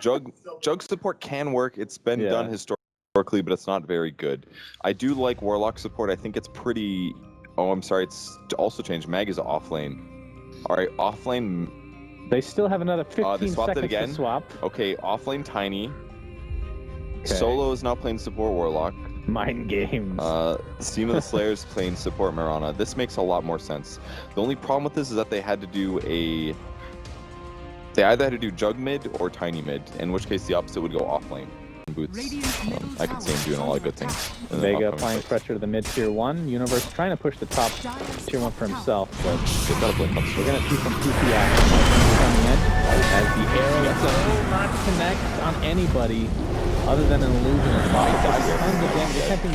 Jug support can work. It's been done historically, but it's not very good. I do like Warlock support. I think it's pretty... Oh, I'm sorry. It's also changed. Mag is off lane. All right, off lane... They still have another 15 they swapped seconds it again. to swap. Okay, off lane Tiny. Okay. Solo is now playing support Warlock. Mind games. Steam of the Slayer is playing support Mirana. This makes a lot more sense. The only problem with this is that they had to do a... They either had to do Jug mid or Tiny mid, in which case the opposite would go off lane. Boots. I can see him doing a lot of good things. Vega applying pressure to the mid tier 1. Universe trying to push the top tier 1 for himself, but we're going to see some TP action coming in as the arrow will not connect on anybody other than an illusion of fight. Tons of damage attempting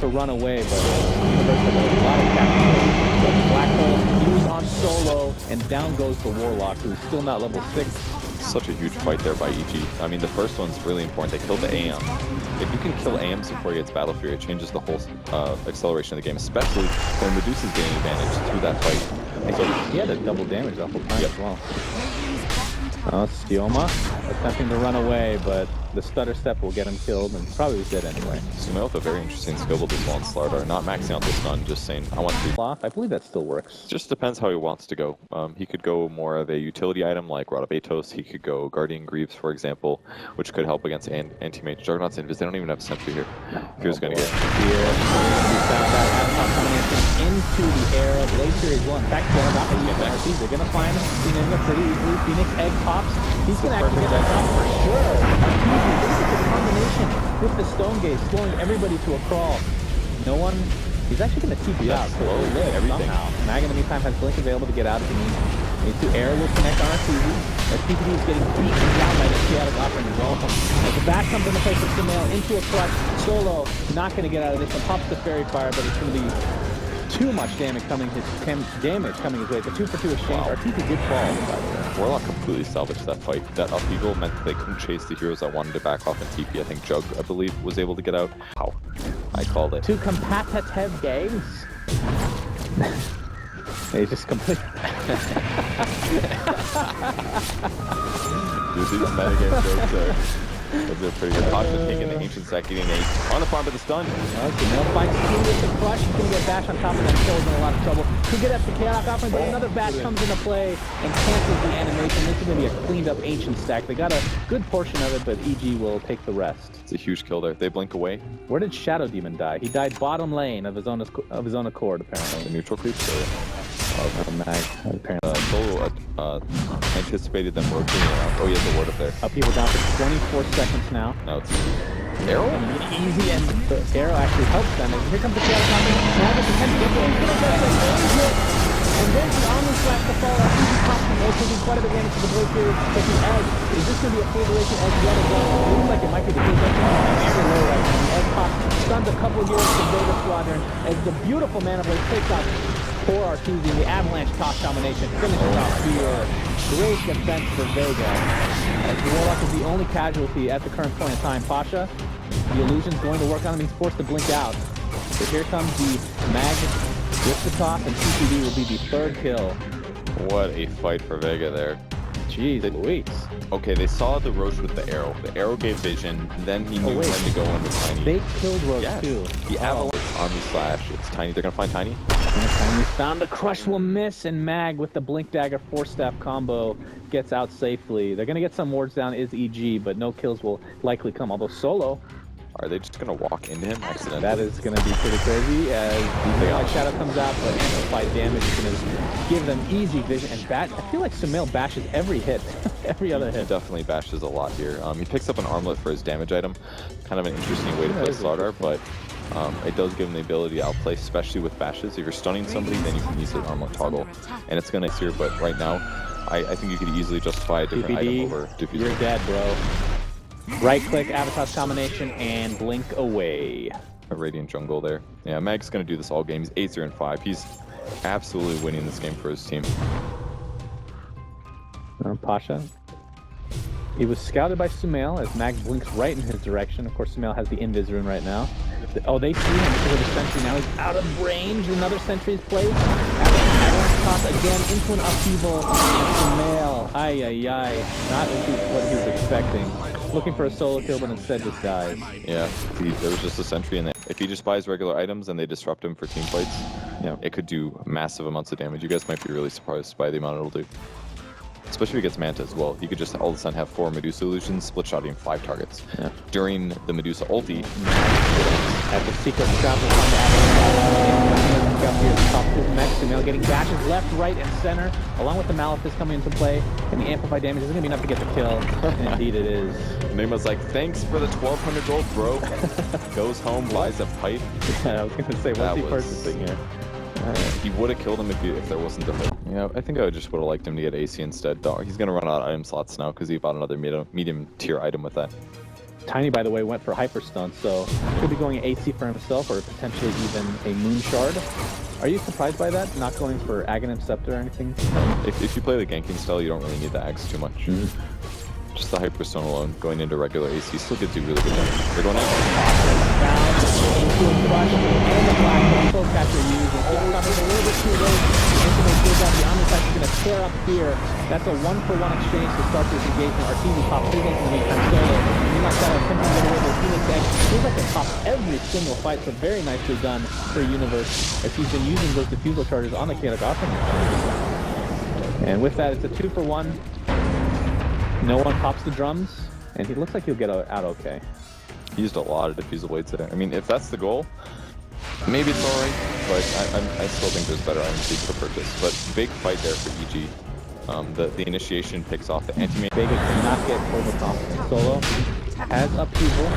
to run away, but Universe has a lot of capture. The Black Hole used on Solo, and down goes the Warlock, who's still not level 6. Such a huge fight there by EG. I mean, the first one's really important. They killed the AM. If you can kill AMs before he gets Battle Fury, it changes the whole acceleration of the game, especially when Medusa's gaining advantage through that fight. So he had a double damage the whole time as well. Stioma attempting to run away, but the stutter step will get him killed, and probably was dead anyway. Sumail with a very interesting skill build as well on Sladar. Not maxing out the stun, just saying, I want to... I believe that still works. Just depends how he wants to go. He could go more of a utility item like Rod of Atos. He could go Guardian Greaves, for example, which could help against anti-mage. Juggernaut's Invis. They don't even have a sentry here. If he was going to get... Into the air. Blade Series 1. In fact, they're not going to get back. They're going to find Phoenix pretty easily. Phoenix egg pops. He's going to actually get that shot for sure. This is the combination with the Stone Gaze, slowing everybody to a crawl. No one... He's actually going to TP out. So he'll live everything. Mag in the meantime has Blink available to get out if he needs. Needs to air will connect on RTV. As TPD is getting beaten down by the chaotic offering as well. As the back comes into place with Sumail into a clutch. Solo not going to get out of this one. Pops the Fairy Fire, but it's going to be too much damage coming his way. The 2-for-2 exchange. Our TP did fall. Warlock completely salvaged that fight. That upheaval meant that they couldn't chase the heroes that wanted to back off and TP. I think Jug, I believe, was able to get out. Wow. I called it. Two competitive games. They just complete. Dude, these metagame jokes are pretty good. Pasha taking the Ancient Sack, getting a on the farm with the stun. Sumail finds Q with the crush. He's going to get Bash on top of that. Kill's in a lot of trouble. Could get up the chaotic offering, but another Bash comes into play and cancels the animation. This is going to be a cleaned up Ancient Stack. They got a good portion of it, but EG will take the rest. It's a huge kill there. They blink away. Where did Shadow Demon die? He died bottom lane of his own accord, apparently. The neutral creeps. Mag, apparently. Solo anticipated them rotating around. Oh, he has a ward up there. Upheaval down for 24 seconds now. Now it's Arrow? Easy, and the Arrow actually helps them. And here comes the chaos coming. Now the potential get there. And then the Omni Slash to fall out. Easy pops from Oak, taking quite a bit of damage to the Blade Series. But the Egg, is this going to be a full duration Egg yet again? It looks like it might be the case. That's very low right now. The Egg pops, stuns a couple heroes to Vega Squadron as the beautiful Mana Blade takes out for Arteezy in the Avalanche top combination. Finishes off here. Great defense for Vega. As the Warlock is the only casualty at the current point in time. Pasha, the illusion's going to work on him. He's forced to blink out. So here comes the Mag with the top, and TPD will be the third kill. What a fight for Vega there. Jeez Louise. Okay, they saw the Roche with the arrow. The arrow gave vision, then he knew when to go in with Tiny. They killed Roche too. The Avalanche Omni Slash, it's Tiny. They're going to find Tiny. Tiny found the crush will miss, and Mag with the Blink Dagger 4-staff combo gets out safely. They're going to get some wards down is EG, but no kills will likely come, although Solo... Are they just going to walk into him accidentally? That is going to be pretty crazy as the Shadow comes out, but amplified damage is going to give them easy vision. And I feel like Sumail bashes every hit, every other hit. He definitely bashes a lot here. He picks up an armlet for his damage item. Kind of an interesting way to play Sladar, but it does give him the ability to outplay, especially with bashes. If you're stunning somebody, then you can use the armlet toggle. And it's going to here, but right now, I think you could easily justify a different item over Diffuser. You're dead, bro. Right-click, Avatar's combination, and blink away. A Radiant jungle there. Yeah, Mag's going to do this all game. He's 8-0-5. He's absolutely winning this game for his team. Pasha. He was scouted by Sumail as Mag blinks right in his direction. Of course, Sumail has the Invis rune right now. Oh, they see him because of the sentry. Now he's out of range. Another sentry is placed. Avalanche toss again into an upheaval. Sumail. Ay, ay, ay. Not what he was expecting. Looking for a solo kill, but instead just dies. Yeah, there was just a sentry in there. If he just buys regular items and they disrupt him for team fights, yeah, it could do massive amounts of damage. You guys might be really surprised by the amount it'll do. Especially if he gets Manta as well. He could just all of a sudden have 4 Medusa illusions, split shotting 5 targets. Yeah. During the Medusa ulti, at the secret trap of Sumail getting dashes left, right, and center, along with the Malefice coming into play, and the amplified damage isn't going to be enough to get the kill. And indeed it is. Neyma's like, thanks for the 1,200 gold, bro. Goes home, buys a pipe. Yeah, I was going to say, what's he purchasing here? He would have killed him if there wasn't the hood. Yeah, I think I just would have liked him to get AC instead. He's going to run out of item slots now because he bought another medium tier item with that. Tiny, by the way, went for Hyper Stun, so could be going AC for himself or potentially even a Moon Shard. Are you surprised by that? Not going for Aghanim Scepter or anything? If you play the ganking style, you don't really need the Axe too much. Just the Hyper Stun alone, going into regular AC still gives you really good damage. They're going out. Down into a crush, and the black hole catcher used. And Fear covers a little bit too late. Into the kill down. The Omnifax is going to tear up Fear. That's a 1-for-1 exchange to start this engagement. Arteezy pops 3 games in the meantime solo. He might try to attempt to get away with Phoenix Egg. Feels like it pops every single fight, so very nicely done for Universe as he's been using those diffusal charges on the Chaotic Offering. And with that, it's a 2-for-1. No one pops the drums, and he looks like he'll get out okay. He used a lot of diffusal blades there. I mean, if that's the goal, maybe it's alright, but I still think there's better items he could have purchased. But big fight there for EG. The initiation picks off the anti-main. Vega cannot get overconfident. Solo has upheaval.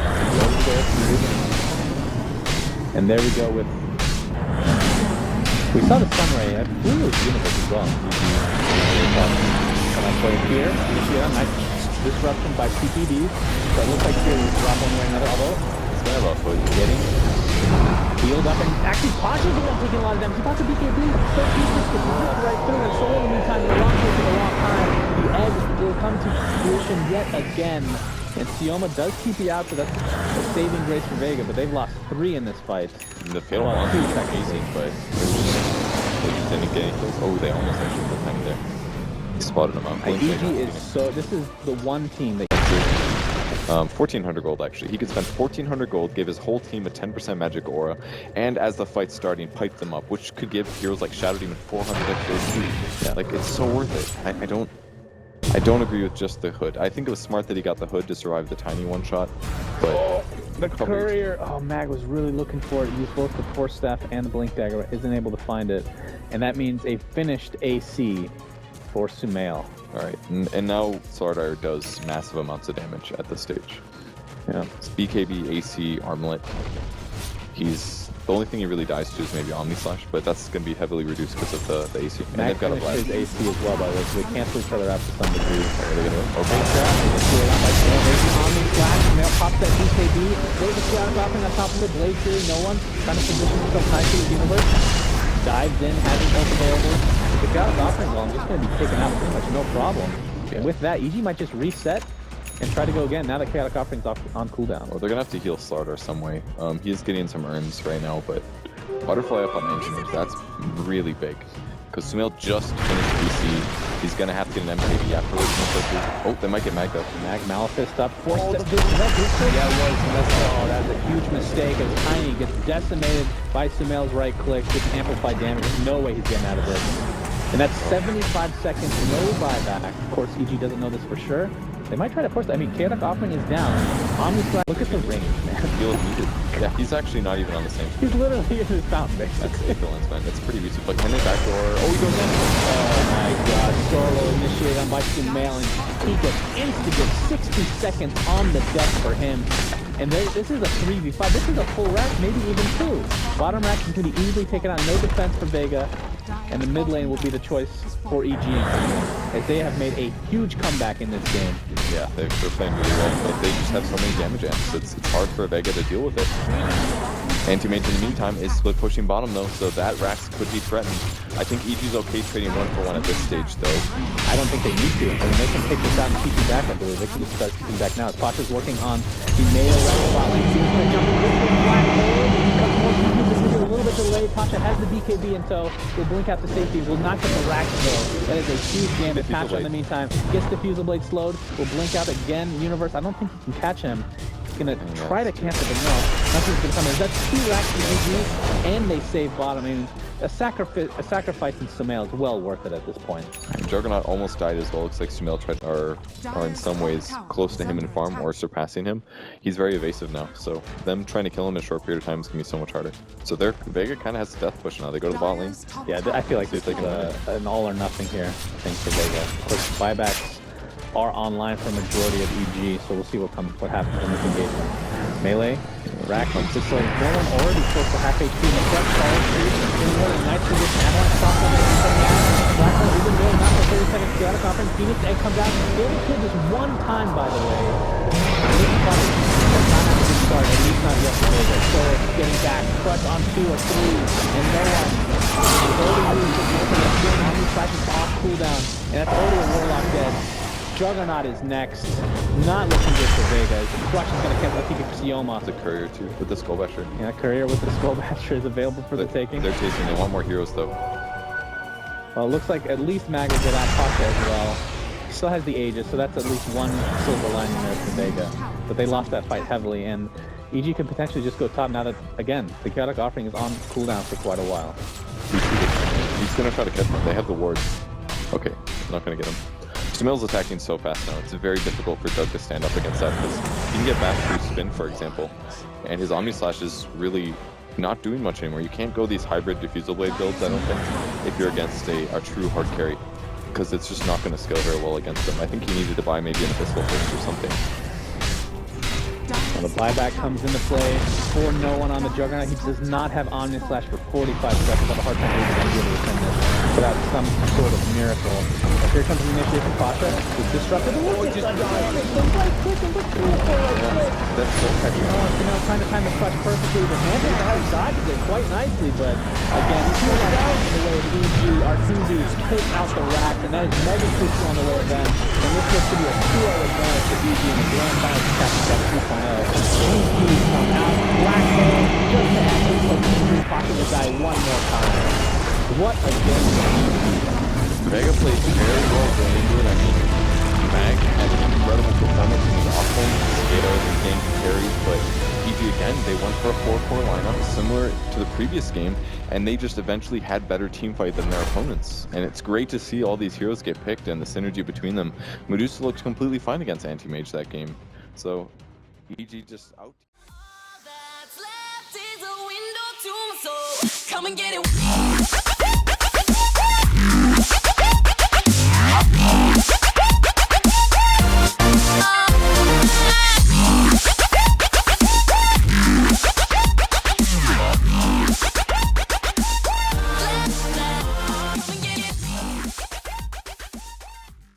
And there we go with... We saw the Sunray. I believe it was Universe as well. Come on, play here. Nice disruption by PPD. So it looks like here we drop one way or another. Although it's kind of a foot getting healed up, and actually Pasha's the one taking a lot of damage. He pops a BKB, so Phoenix gets right through, and Solo in the meantime, in the wrong place at the wrong time. The edge will come to fruition yet again. And Sioma does TP out, so that's a saving grace for Vega, but they've lost 3 in this fight. The fatal one is amazing, but they just didn't get any kills. Oh, they almost actually put Penny there. Spotted him out. EG is so... This is the one team that... 1,400 gold, actually. He could spend 1,400 gold, give his whole team a 10% magic aura, and as the fight's starting, pipe them up, which could give heroes like Shadow Demon 400 extra HP. Yeah. Like, it's so worth it. I don't agree with just the hood. I think it was smart that he got the hood to survive the tiny one-shot, but... The courier... Oh, Mag was really looking for it. He used both the Force Staff and the Blink Dagger, isn't able to find it. And that means a finished AC for Sumail. Alright, and now Sladar does massive amounts of damage at this stage. Yeah, it's BKB, AC, Armlet. The only thing he really dies to is maybe Omni Slash, but that's going to be heavily reduced because of the AC. And they've got a blast. His AC as well, by the way, so they cancel each other out to some degree. Are they going to okay. There's the Omni Slash, Sumail pops that BKB, there's a Chaotic Offering on top of the Blade Fury, no one trying to position himself nicely with Universe. Dives in, having help available. The Chaotic Offering, well, I'm just going to be taken out pretty much no problem. Yeah. And with that, EG might just reset and try to go again. Now that Chaotic Offering's on cooldown. Well, they're going to have to heal Sladar some way. He is getting some urns right now, but Butterfly up on Engineers, that's really big. Because Sumail just finished DC. He's going to have to get an MKB afterwards. Oh, they might get Mag up. Malefice up. Yeah, it was. Oh, that's a huge mistake as Tiny gets decimated by Sumail's right click. Gets amplified damage. There's no way he's getting out of this. And that's 75 seconds, no buyback. Of course, EG doesn't know this for sure. They might try to force it. I mean, Chaotic Offering is down. Omni Slash, look at the range, man. Feels needed. Yeah, he's actually not even on the same He's literally in his fountain, basically. That's ridiculous, man. It's pretty recent. But can they backdoor? Oh, he goes in. Oh my god. Solo initiated on by Sumail, and he gets instant 60 seconds on the deck for him. And this is a 3v5. This is a full rack, maybe even 2. Bottom rack can be easily taken out. No defense for Vega. And the mid lane will be the choice for EG, as they have made a huge comeback in this game. Yeah, they're playing really well, but they just have so many damage amps. It's hard for Vega to deal with it. Anti-Mage in the meantime is split pushing bottom though, so that Rax could be threatened. I think EG's okay trading 1-for-1 at this stage though. I don't think they need to. I mean, they can take this out and keep you back, I believe. They can just start keeping back now. As Pasha's working on the nail right spot. He's going to jump in with the black hole. A little bit delayed. Pasha has the BKB in tow. Will blink out the safety. Will not get the rack though. That is a huge damage. Pasha in the meantime gets the Fusel Blade slowed. Will blink out again. Universe, I don't think he can catch him. He's gonna try to cancel, but no, nothing's gonna come in. That's 2 racks from AG, and they save bottom. I mean, a sacrifice in Sumail is well worth it at this point. Juggernaut almost died as well. Looks like Sumail are in some ways close to him in farm or surpassing him. He's very evasive now, so them trying to kill him in a short period of time is gonna be so much harder. So Vega kind of has a death push now. They go to the bot lane. Yeah, I feel like it's like an all or nothing here, I think, for Vega. Of course, buybacks are online for a majority of EG, so we'll see what happens in this engagement. Melee, rack on this lane. No one already close to half HP in the front. Solid creep. Doing more than nice position. Avalanche stops on it. Blackhole even though not for 30 seconds. Chaotic offering. Phoenix egg comes out. They only killed this one time, by the way. This fight does not have a good start, at least not yet for Vega. So it's getting back. Clutch on 2 or 3, and no one. It's already moved to the how many flashes off cooldown, and that's already a Warlock dead. Juggernaut is next. Not looking good for Vega. Clutch is going to cancel the TP for Sioma. The Courier too, with the Skull Basher. Yeah, Courier with the Skull Basher is available for the taking. They're chasing. They want more heroes though. Well, it looks like at least Mag will get out Pasha as well. Still has the Aegis, so that's at least one silver lining there for Vega. But they lost that fight heavily, and EG could potentially just go top now that, again, the Chaotic Offering is on cooldown for quite a while. He's going to try to catch him. They have the wards. Okay, not going to get him. Sumail's attacking so fast now, it's very difficult for Jug to stand up against that, because he can get back through spin, for example, and his Omni Slash is really not doing much anymore. You can't go these hybrid Diffusal Blade builds, I don't think, if you're against a true hard carry, because it's just not going to scale very well against him. I think he needed to buy maybe an Abyssal first or something. Well, the buyback comes into play for no one on the Juggernaut. He does not have Omni Slash for 45 seconds. I have a hard time believing he'll be able to defend this without some sort of miracle. But here comes the initiative from Pasha. He's disrupted. Oh, just that's so catchy. Trying to time the clutch perfectly. The Mantis has dodged it quite nicely, but again, he's going down in the way of EG. Our two dudes take out the rack, and that is mega crucial on the way of them. And this looks to be a 2-0 advantage for EG in the grand final of Chapter 2.0. EG come out, black hole, just to actually put EG pocket the guy one more time. What a game. Vega plays very well going into it. I mean, Mag had an incredible performance in the offlane, Skater, the game carries, but EG again, they went for a 4-4 lineup, similar to the previous game, and they just eventually had better team fight than their opponents. And it's great to see all these heroes get picked and the synergy between them. Medusa looked completely fine against Anti-Mage that game. So, EG just out. All that's left is a window to my soul. Come and get it.